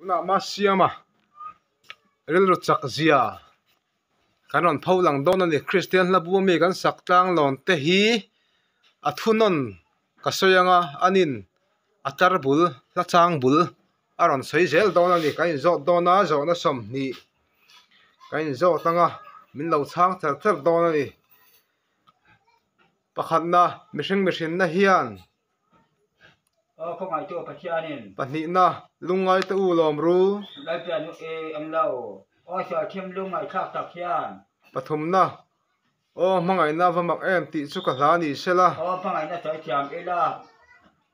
na ma siama ril ru chak zia kanon phaulang don ani Christian la bu mi kan sak tlang lon te hi athunon kasoyanga anin atar bul la chang bul aron sei zel don ani kain zo dona zo na som ni kain zo tanga min lo chang thar thar don ani pakhat na mihring na hian không ai cho bạch anin pahnih na lungai te u lom ru lai pian e am lau sa thêm lung ai thak tak hian pathum na mangai na vamak em ti chu ka hla ni sela pangai na choi thiam ela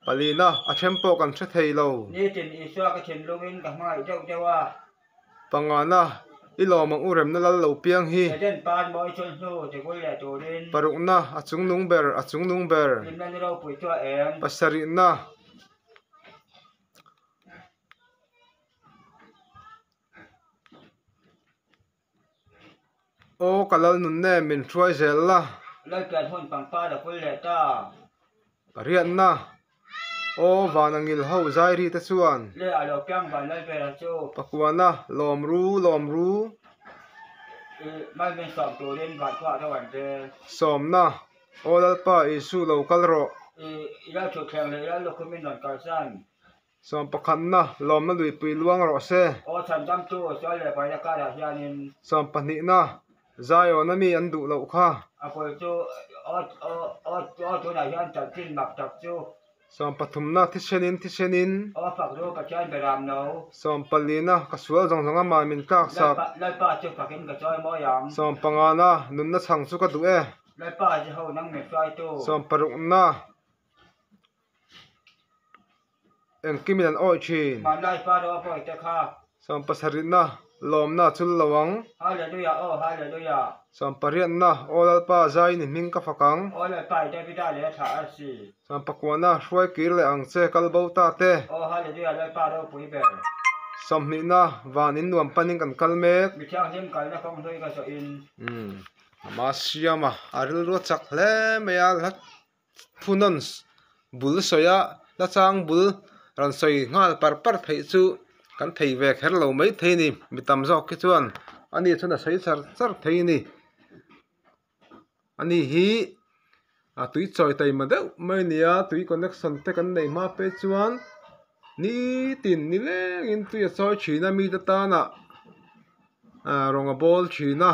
palina a thempo kan the thei lo ni tin iswa ka thin lungin ka mai deuh dewa pangana ilomang urem na lal lo piang hi den pan moi chon hu te gol le to din parukna achung nung ber lim na ro pui to em pasari na kalal nun ne min thuai zel la lai pian hun pang pa da gol le ta parian na vanangil ho zai ri te chuan le a lo kyang ban lai pe la chu pakwana lom ru mai men som to din ba kwa ta wan te som na olal pa isu lo kalro ila chu khang le ila lo kumin non ka san som pakhan na lom na lui pui luang ro se chan jam tu so le bai da ka da hianin som pahnih na zayo na mi an du lo kha apoi chu tu na hian chan tin mak tak chu som pathum na thisenin phak ro ka chan beram no som palina kasual zonga ma min kak sak lai pa chu phakin ka choi mo yam som pangana nun na chang chu ka du e lai pa ji ho nang me fai tu som paruk na engkimilan oi chin man lai pa ro poi te kha som pasarin na lom na chul lawang hallelujah som parian na olal pa zai ni ming ka fakang lai pa te bida le tha asi som pakwana hruai kir le ang che kalbo ta te hallelujah lai pa ro pui ber som ni na vanin nuam paning kan kalmek mi chang him kal na khong hloi ka so in ma siama aril ro chak hle meya la phunon bul soya la chang bul ran soi ngal par thei chu kan thei ve kher lo mai thei ni mitam zo ki chuan ani chuna sei char thei ni ani hi tui choi tai ma deuh mai nia tui connection te kan nei ma pe chuan ni tin ni leng in tui choi thina mi ta na ronga bol thina